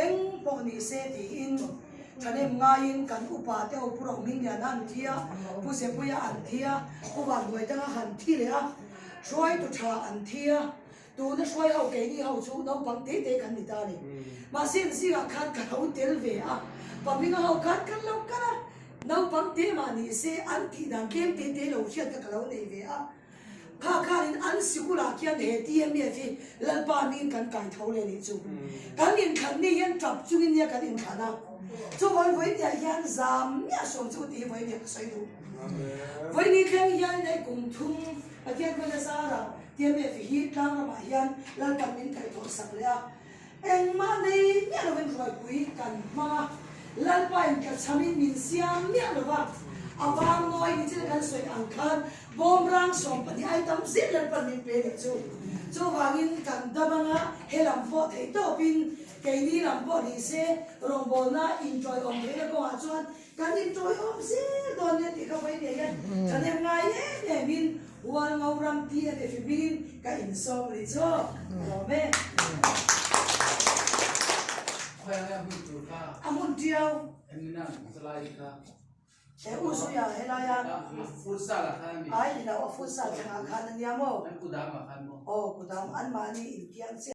eng po ni se ti in thanem ngain kan upa te opuro ming ya nan thia pu se puya an thia pu wan goi tanga han thi le a roi tu tha an thia tu na roi hau ke ni hau chu no pang te te kan ni ta ni ma sin si ga khat ka hau tel ve a pa mi ga hau khat kan lo kana no pang te ma ni se an thi dan kem te te lo chiat ka lo nei ve a kha in an sikula kian he Tmef lalpa min kan kai thau le ni chu kan in khan ni yan trap chu in ya kan in khana chu voi voi ya yan zam ya som chu ti voi ni sai du voi ni khang yan nei kum thum a kian ko la sa ra Tmef hi tlang ma yan lalpa min kai thau sak le a eng ma nei nya lo ven roi pui kan ma lalpa in ka chami min siam nya lo wa awang noi ni chile kan soi ang khan bom rang som pani ai tam zit lan pan min pe ni chu wangin kan dabanga helam po thei to pin ke ni lam po ni se rong bol na enjoy om thei la ko a chuan kan enjoy om se don ne ti ka bai ne yan kan em ngai e min wal ngau ram ti e fi bin ka in so ri cho lo me khoya ya bu tu ka amun tiao emina salai ka usu ya helaya futsal lah kan ni ai ni la futsal kha khan ni amo kan kudam kan mo oh kudam an mani in kian